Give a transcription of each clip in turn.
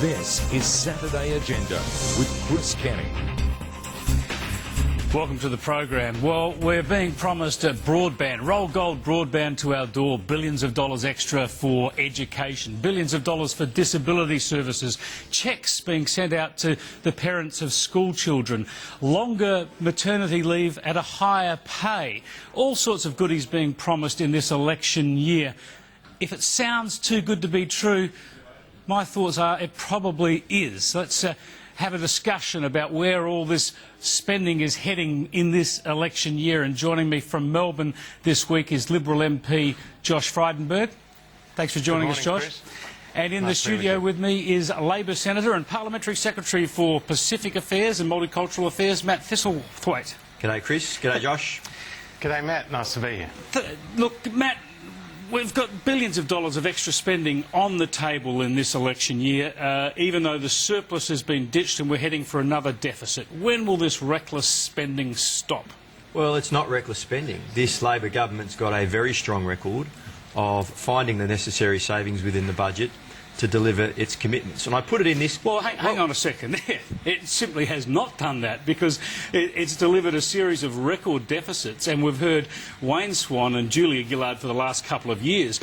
This is Saturday Agenda with Chris Kenny. Welcome to the program. Well, we're being promised broadband, roll gold broadband to our door, billions of dollars extra for education, billions of dollars for disability services, cheques being sent out to the parents of school children, longer maternity leave at a higher pay, all sorts of goodies being promised in this election year. If it sounds too good to be true, my thoughts are it probably is. Let's have a discussion about where all this spending is heading in this election year. And joining me from Melbourne this week is Liberal MP Josh Frydenberg. Thanks for joining us, Josh. Chris. And in the studio with me is Labor Senator and Parliamentary Secretary for Pacific Affairs and Multicultural Affairs, Matt Thistlethwaite. G'day, Chris. G'day, Josh. G'day, Matt. Nice to be here. Look, Matt, we've got billions of dollars of extra spending on the table in this election year, even though the surplus has been ditched and we're heading for another deficit. When will this reckless spending stop? Well, it's not reckless spending. This Labor government's got a very strong record of finding the necessary savings within the budget to deliver its commitments. And I put it in this... Well, hang on a second. It simply has not done that because it's delivered a series of record deficits, and we've heard Wayne Swan and Julia Gillard for the last couple of years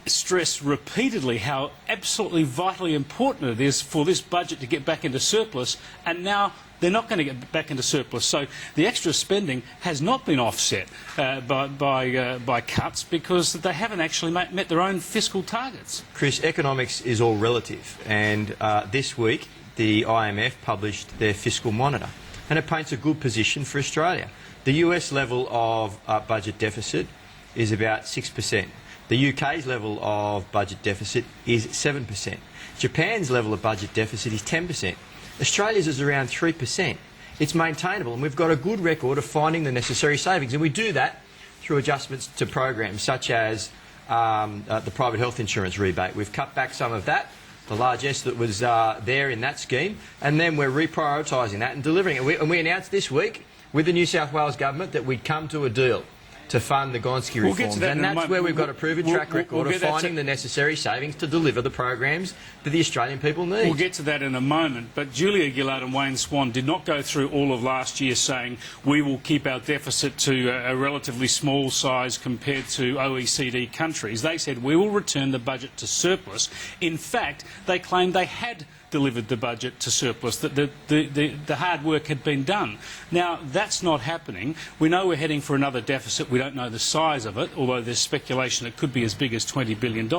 stress repeatedly how absolutely vitally important it is for this budget to get back into surplus, and now they're not going to get back into surplus. So the extra spending has not been offset by cuts because they haven't actually met their own fiscal targets. Chris, economics is all relative, and this week the IMF published their fiscal monitor, and it paints a good position for Australia. The US level of budget deficit is about 6%. The UK's level of budget deficit is 7%. Japan's level of budget deficit is 10%. Australia's is around 3%. It's maintainable, and we've got a good record of finding the necessary savings, and we do that through adjustments to programs such as the private health insurance rebate. We've cut back some of that, the largesse that was there in that scheme, and then we're reprioritising that and delivering it. And we announced this week with the New South Wales government that we'd come to a deal to fund the Gonski reforms, and that's where we've got a proven track record of finding the necessary savings to deliver the programs that the Australian people need. We'll get to that in a moment, but Julia Gillard and Wayne Swan did not go through all of last year saying we will keep our deficit to a relatively small size compared to OECD countries. They said we will return the budget to surplus. In fact, they claimed they had delivered the budget to surplus, that the hard work had been done. Now, that's not happening. We know we're heading for another deficit. We don't know the size of it, although there's speculation it could be as big as $20 billion.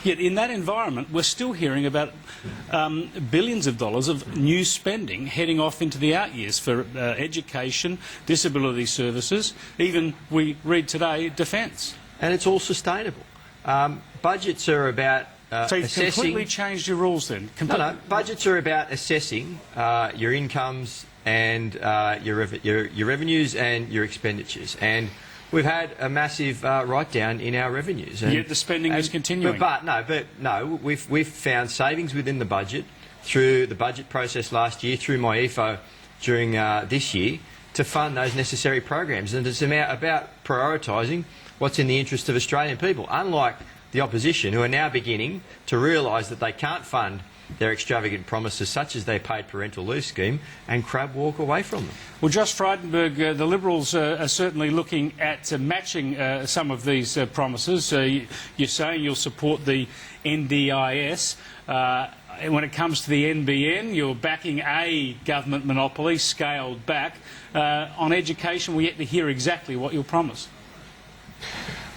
Yet in that environment, we're still hearing about billions of dollars of new spending heading off into the out years for education, disability services, even, we read today, defence. And it's all sustainable. Budgets are about so you've completely changed your rules then? No. Budgets are about assessing your incomes and your revenues and your expenditures. And we've had a massive write-down in our revenues. And, yet the spending is continuing. But no, we've found savings within the budget through the budget process last year, through MyEFO during this year, to fund those necessary programs. And it's about prioritising what's in the interest of Australian people, unlike the opposition, who are now beginning to realise that they can't fund their extravagant promises, such as their paid parental leave scheme, and crab walk away from them. Well, Josh Frydenberg, the Liberals are certainly looking at matching some of these promises. You're saying you'll support the NDIS. When it comes to the NBN, you're backing a government monopoly scaled back. On education, we're yet to hear exactly what you'll promise.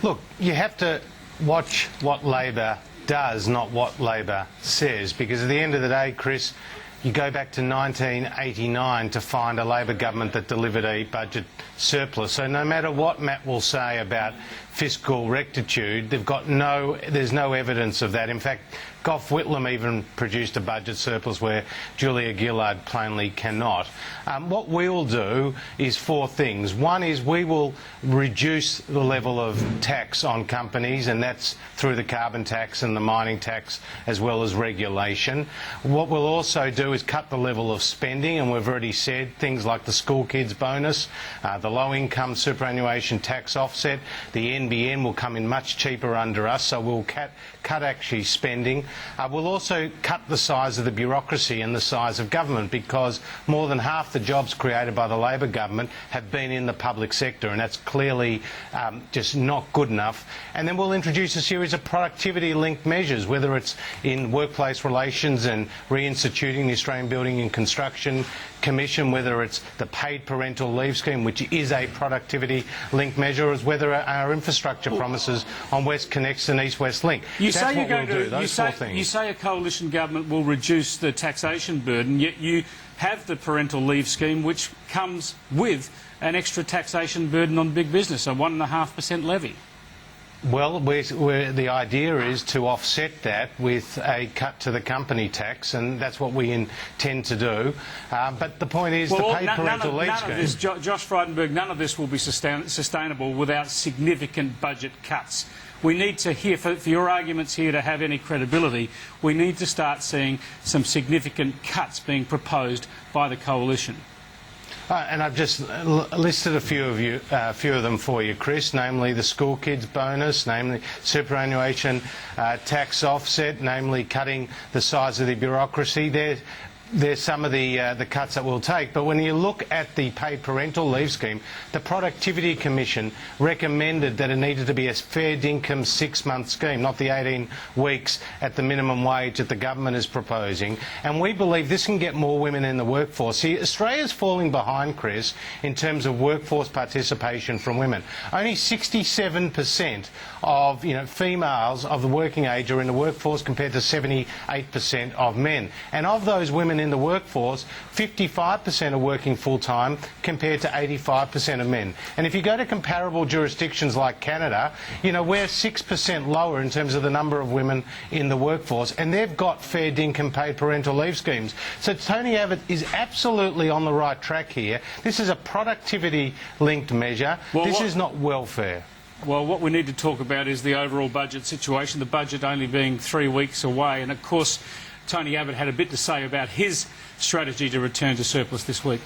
Look, you have to watch what Labor does, not what Labor says, because at the end of the day, Chris, you go back to 1989 to find a Labor government that delivered a budget surplus. So no matter what Matt will say about fiscal rectitude, there's no evidence of that. In fact, Gough Whitlam even produced a budget surplus where Julia Gillard plainly cannot. What we'll do is four things. One is we will reduce the level of tax on companies, and that's through the carbon tax and the mining tax as well as regulation. What we'll also do is cut the level of spending, and we've already said things like the school kids bonus, the low income superannuation tax offset, the NBN will come in much cheaper under us, so we'll cut actually spending. We'll also cut the size of the bureaucracy and the size of government, because more than half the jobs created by the Labor government have been in the public sector, and that's clearly just not good enough. And then we'll introduce a series of productivity-linked measures, whether it's in workplace relations and reinstituting the Australian Building and Construction Commission, whether it's the paid parental leave scheme, which is a productivity-linked measure, or whether our infrastructure promises on WestConnex and East West Link. You That's say you're what going we'll do, to. those four things. You say a coalition government will reduce the taxation burden, yet you have the parental leave scheme, which comes with an extra taxation burden on big business, a 1.5% levy. Well, the idea is to offset that with a cut to the company tax, and that's what we intend to do. But the point is, the paid parental leave scheme. Josh Frydenberg, none of this will be sustainable without significant budget cuts. We need to hear, for your arguments here to have any credibility, we need to start seeing some significant cuts being proposed by the coalition. And I've just listed a few of them for you, Chris, namely the school kids bonus, namely superannuation tax offset, namely cutting the size of the bureaucracy. There's some of the cuts that we'll take, but when you look at the paid parental leave scheme, the Productivity Commission recommended that it needed to be a fair dinkum 6-month scheme, not the 18 weeks at the minimum wage that the government is proposing. And we believe this can get more women in the workforce. See, Australia's falling behind, Chris, in terms of workforce participation from women. Only 67% of females of the working age are in the workforce, compared to 78% of men. And of those women in the workforce, 55% are working full-time compared to 85% of men. And if you go to comparable jurisdictions like Canada, we're 6% lower in terms of the number of women in the workforce, and they've got fair dinkum paid parental leave schemes. So Tony Abbott is absolutely on the right track here. This is a productivity-linked measure. This is not welfare. Well, what we need to talk about is the overall budget situation, the budget only being 3 weeks away. And, of course, Tony Abbott had a bit to say about his strategy to return to surplus this week.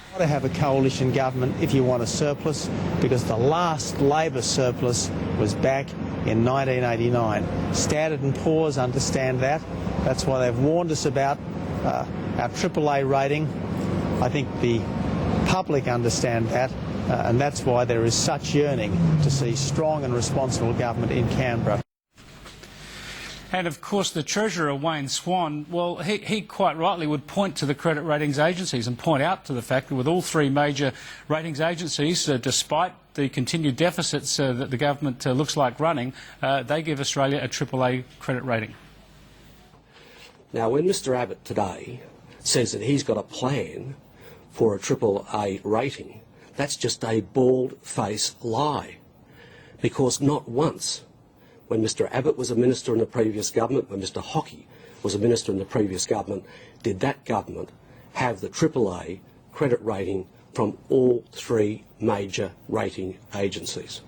You've got to have a coalition government if you want a surplus, because the last Labor surplus was back in 1989. Standard & Poor's understand that. That's why they've warned us about our AAA rating. I think the public understand that. And that's why there is such yearning to see strong and responsible government in Canberra. And, of course, the Treasurer, Wayne Swan, well, he quite rightly would point to the credit ratings agencies and point out to the fact that with all three major ratings agencies, despite the continued deficits that the government looks like running, they give Australia a AAA credit rating. Now, when Mr Abbott today says that he's got a plan for a AAA rating, that's just a bald-faced lie, because not once, when Mr Abbott was a minister in the previous government, when Mr Hockey was a minister in the previous government, did that government have the AAA credit rating from all three major rating agencies.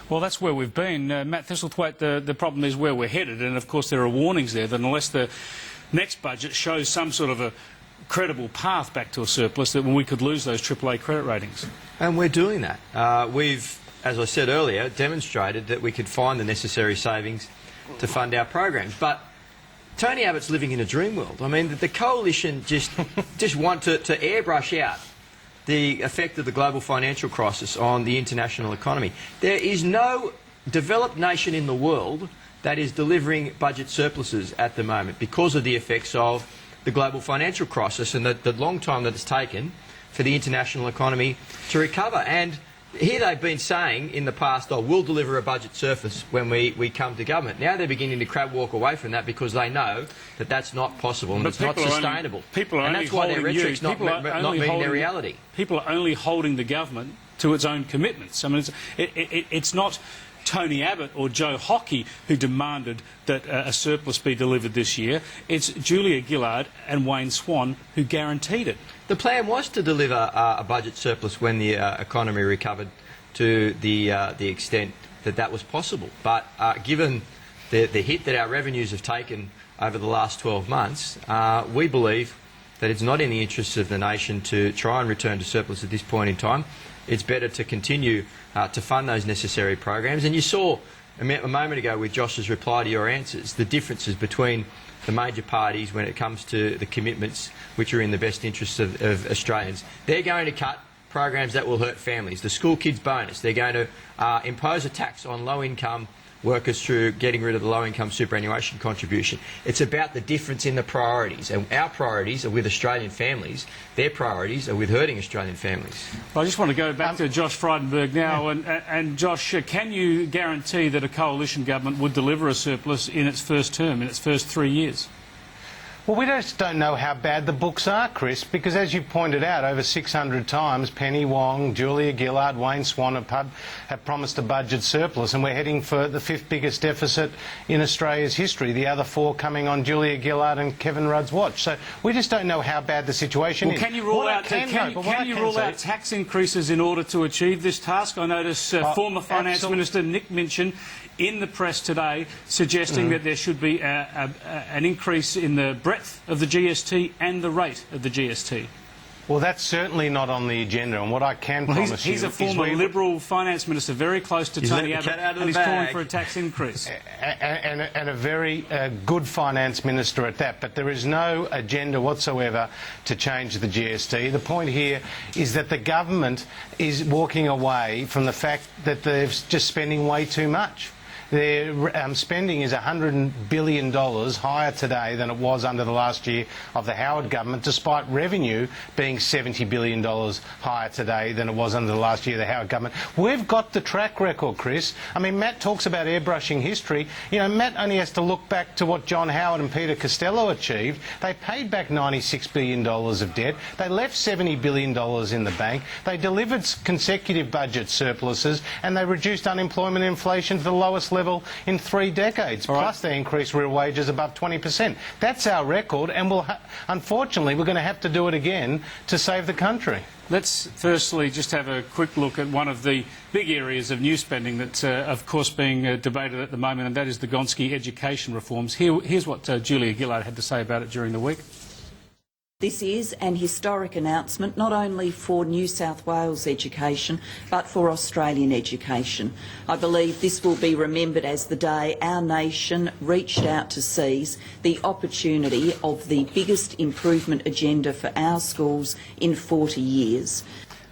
Well, that's where we've been. Matt Thistlethwaite, the problem is where we're headed, and of course there are warnings there that unless the next budget shows some sort of a credible path back to a surplus, that we could lose those AAA credit ratings. And we're doing that. We've, as I said earlier, demonstrated that we could find the necessary savings to fund our programs. But Tony Abbott's living in a dream world. I mean, the coalition just want to airbrush out the effect of the global financial crisis on the international economy. There is no developed nation in the world that is delivering budget surpluses at the moment because of the effects of the global financial crisis and the long time that it's taken for the international economy to recover. And here they've been saying in the past, oh, we'll deliver a budget surplus when we come to government. Now they're beginning to crab walk away from that because they know that that's not possible and it's not sustainable. And that's why their rhetoric's not meeting their reality. People are only holding the government to its own commitments. I mean, it's not Tony Abbott or Joe Hockey who demanded that a surplus be delivered this year. It's Julia Gillard and Wayne Swan who guaranteed it. The plan was to deliver a budget surplus when the economy recovered to the extent that that was possible. But given the hit that our revenues have taken over the last 12 months, we believe that it's not in the interests of the nation to try and return to surplus at this point in time. it's better to continue to fund those necessary programs. And you saw a moment ago with Josh's reply to your answers, the differences between the major parties when it comes to the commitments which are in the best interests of Australians. They're going to cut programs that will hurt families. The school kids bonus, they're going to impose a tax on low-income workers through getting rid of the low-income superannuation contribution. It's about the difference in the priorities, and our priorities are with Australian families. Their priorities are with hurting Australian families. Well, I just want to go back to Josh Frydenberg now, and Josh, can you guarantee that a coalition government would deliver a surplus in its first term, in its first 3 years? Well, we just don't know how bad the books are, Chris, because as you pointed out, over 600 times, Penny Wong, Julia Gillard, Wayne Swan have promised a budget surplus, and we're heading for the 5th biggest deficit in Australia's history, the other 4 coming on Julia Gillard and Kevin Rudd's watch. So we just don't know how bad the situation is. Can you rule out tax increases in order to achieve this task? I notice former Finance Minister Nick Minchin in the press today suggesting that there should be an increase in the breadth of the GST and the rate of the GST. Well, that's certainly not on the agenda, and what I can promise you... He's a former Liberal Finance Minister, very close to Tony Abbott, and he's calling for a tax increase. And a very good Finance Minister at that, but there is no agenda whatsoever to change the GST. The point here is that the government is walking away from the fact that they're just spending way too much. Their spending is $100 billion higher today than it was under the last year of the Howard government, despite revenue being $70 billion higher today than it was under the last year of the Howard government. We've got the track record, Chris. I mean, Matt talks about airbrushing history. You know, Matt only has to look back to what John Howard and Peter Costello achieved. They paid back $96 billion of debt. They left $70 billion in the bank. They delivered consecutive budget surpluses, and they reduced unemployment and inflation to the lowest level in 3 decades. Plus they increased real wages above 20%. That's our record, and unfortunately we're going to have to do it again to save the country. Let's firstly just have a quick look at one of the big areas of new spending that's, of course, being debated at the moment, and that is the Gonski education reforms. Here's what Julia Gillard had to say about it during the week. This is an historic announcement not only for New South Wales education but for Australian education. I believe this will be remembered as the day our nation reached out to seize the opportunity of the biggest improvement agenda for our schools in 40 years.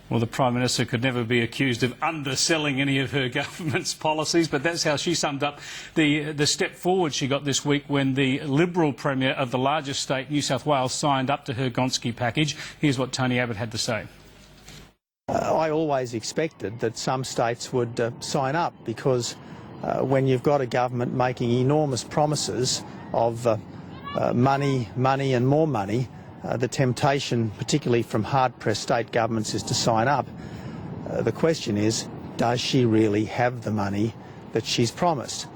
Well, the Prime Minister could never be accused of underselling any of her government's policies, but that's how she summed up the step forward she got this week when the Liberal Premier of the largest state, New South Wales, signed up to her Gonski package. Here's what Tony Abbott had to say. I always expected that some states would sign up because when you've got a government making enormous promises of money and more money, the temptation, particularly from hard-pressed state governments, is to sign up. The question is, does she really have the money that she's promised?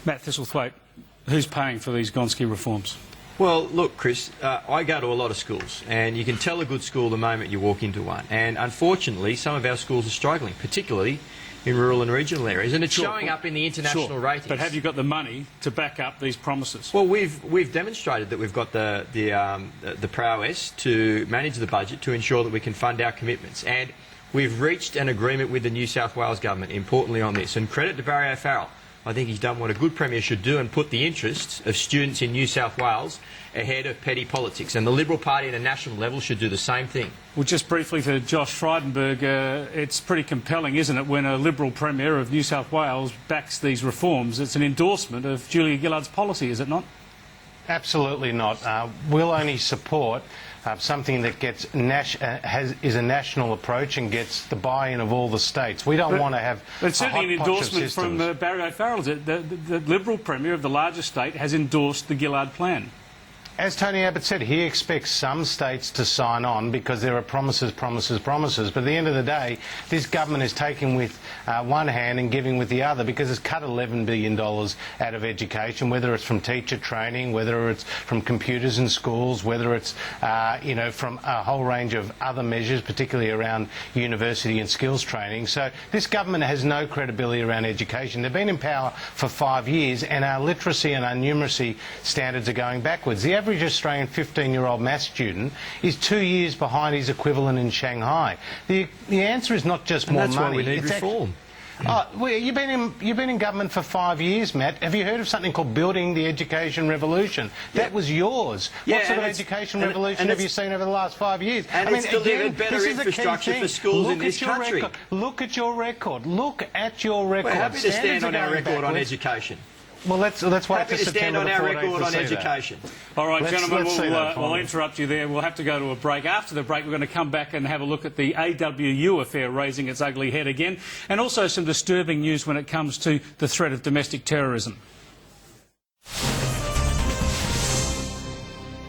Matt Thistlethwaite, who's paying for these Gonski reforms? Well, look, Chris, I go to a lot of schools, and you can tell a good school the moment you walk into one. And unfortunately, some of our schools are struggling, particularly in rural and regional areas, and it's showing up in the international ratings. But have you got the money to back up these promises? Well, we've demonstrated that we've got the prowess to manage the budget to ensure that we can fund our commitments, and we've reached an agreement with the New South Wales government, importantly, on this. And credit to Barry O'Farrell. I think he's done what a good Premier should do and put the interests of students in New South Wales ahead of petty politics. And the Liberal Party at a national level should do the same thing. Well, just briefly for Josh Frydenberg, it's pretty compelling, isn't it, when a Liberal Premier of New South Wales backs these reforms? It's an endorsement of Julia Gillard's policy, is it not? Absolutely not. We'll only support something that gets is a national approach and gets the buy-in of all the states. We don't want to have But certainly an endorsement from Barry O'Farrell. The Liberal Premier of the largest state has endorsed the Gillard plan. As Tony Abbott said, he expects some states to sign on because there are promises. But at the end of the day, this government is taking with one hand and giving with the other because it's cut $11 billion out of education, whether it's from teacher training, whether it's from computers in schools, whether it's from a whole range of other measures, particularly around university and skills training. So this government has no credibility around education. They've been in power for 5 years and our literacy and our numeracy standards are going backwards. The average Australian 15-year-old maths student is 2 years behind his equivalent in Shanghai. The answer is not just more that's money. why we need It's reform. Oh, well, you've been in government for 5 years, Matt. Have you heard of something called building the education revolution? That was yours. Yeah, what sort of and it's- education and- revolution and have you it's- seen over the last 5 years? And it's delivered better this is a key infrastructure thing. for schools in Look this at your country. record. Look at your record. Look at your record. We're happy to Standards stand are on our going record on backwards. education. Well, let's wait Happy till to stand September on the our 14th record to on see that. education. All right, gentlemen, let's see that we'll finally. interrupt you there. We'll have to go to a break. After the break, we're going to come back and have a look at the AWU affair raising its ugly head again, and also some disturbing news when it comes to the threat of domestic terrorism.